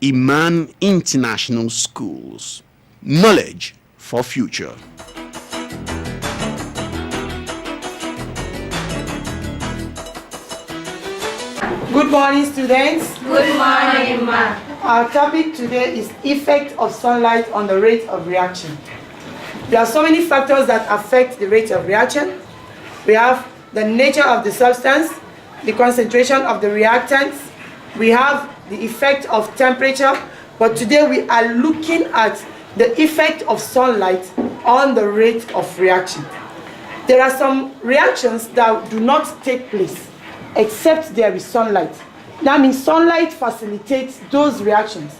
IMAN International Schools. Knowledge for future. Good morning, students. Good morning, ma'am. Our topic today is effect of sunlight on the rate of reaction. There are so many factors that affect the rate of reaction. We have the nature of the substance, the concentration of the reactants, we have the effect of temperature, but today we are looking at the effect of sunlight on the rate of reaction. There are some reactions that do not take place except there is sunlight. That means sunlight facilitates those reactions.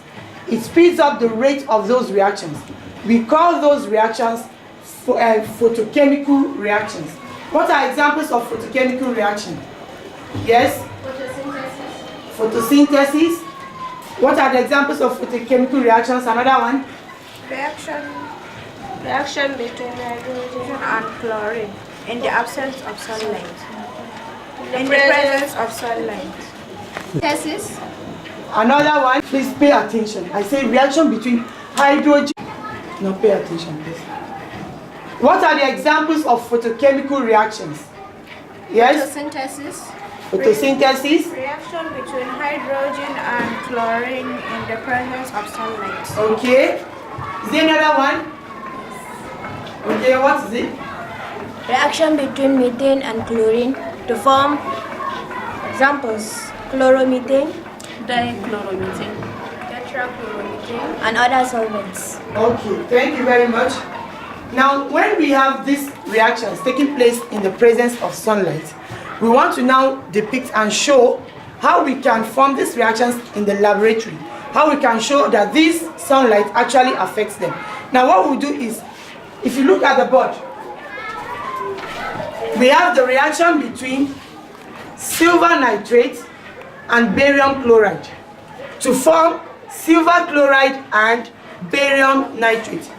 It speeds up the rate of those reactions. We call those reactions photochemical reactions. What are examples of photochemical reaction? Yes? Photosynthesis. What are the examples of photochemical reactions? Another one? Reaction between hydrogen and chlorine in the absence of sunlight. In the presence of sunlight. Synthesis. Another one, please pay attention. I say reaction between hydrogen. No, pay attention, please. What are the examples of photochemical reactions? Yes? Photosynthesis. Photosynthesis. Reaction between hydrogen and chlorine in the presence of sunlight. Okay. Is there another one? Okay, what is it? Reaction between methane and chlorine to form examples: chloromethane, Dichloromethane. Tetrachloromethane. and other solvents. Okay, thank you very much. Now, when we have these reactions taking place in the presence of sunlight, we want to now depict and show how we can form these reactions in the laboratory, how we can show that this sunlight actually affects them. Now, what we do is, if you look at the board, we have the reaction between silver nitrate and barium chloride to form silver chloride and barium nitrate.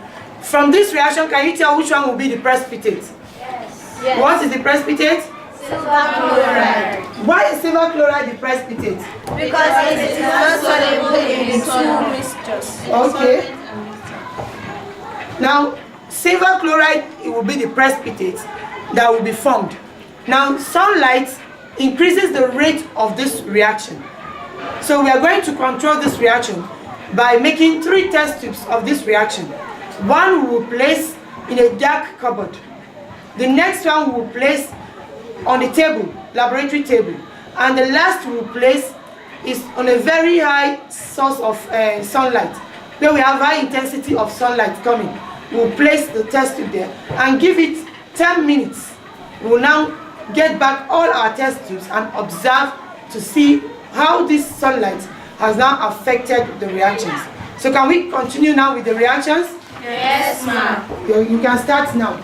From this reaction, can you tell which one will be the precipitate? Yes. What is the precipitate? Silver chloride. Why is silver chloride the precipitate? Because it is not soluble in two mixtures. Okay. Now, silver chloride, it will be the precipitate that will be formed. Now, sunlight increases the rate of this reaction. So we are going to control this reaction by making 3 test tubes of this reaction. One we will place in a dark cupboard. The next one we will place on a table, laboratory table. And the last we will place is on a very high source of sunlight, where we have high intensity of sunlight coming. We will place the test tube there and give it 10 minutes. We will now get back all our test tubes and observe to see how this sunlight has now affected the reactions. So can we continue now with the reactions? Yes, ma'am. You can start now.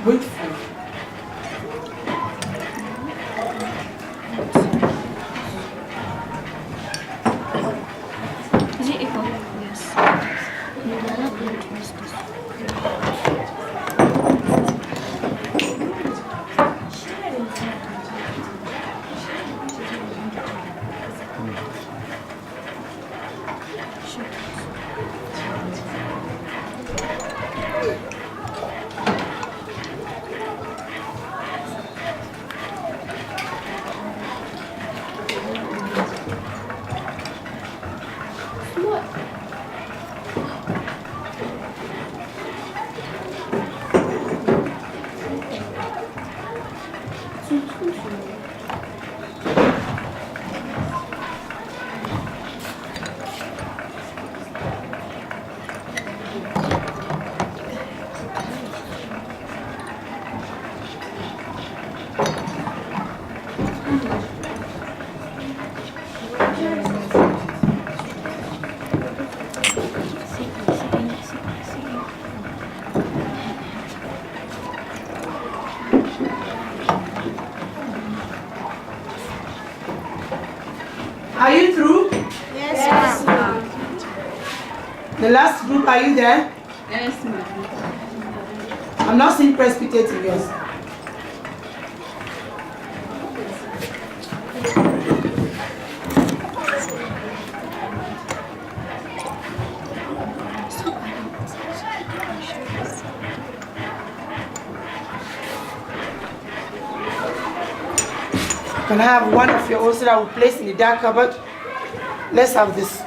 Wait for it. Is it equal? Yes. Are you through? Yes, ma'am. The last group, are you there? Yes, ma'am. I'm not seeing precipitate in yours. Can I have one of your own so that we place in the dark cupboard? Let's have this.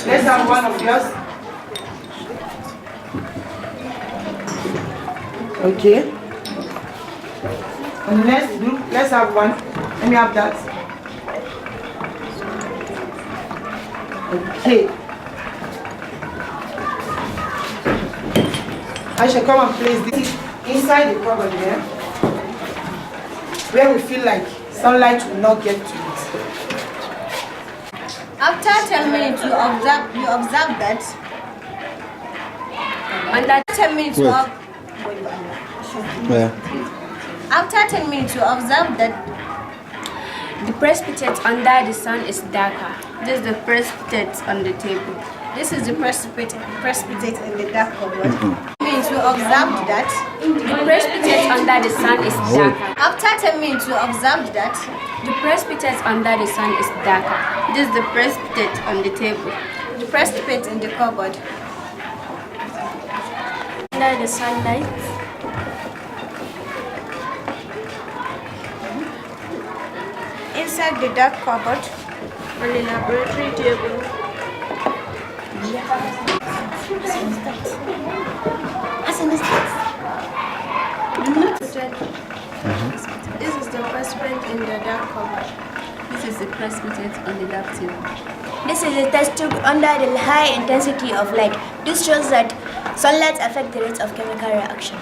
Let's have one of yours. Okay. And the next group, let's have one. Let me have that. Okay. I shall come and place this inside the cupboard there, where we feel like sunlight will not get to it. After 10 minutes, you observe that. Under 10 minutes, After 10 minutes, you observe that The precipitate under the sun is darker. this is the precipitate on the table. This is the precipitate in the dark cupboard. Means you observed that. The precipitate under the sun is darker. After 10 minutes, you observed that. The precipitate under the sun is darker. This is the precipitate on the table. The precipitate in the cupboard. Under the sunlight, Inside the dark cupboard. On the laboratory table. This is the precipitate in the dark cupboard. This is the precipitate on the dark table. this is a test tube under the high intensity of light. This shows that sunlight affects the rate of chemical reaction.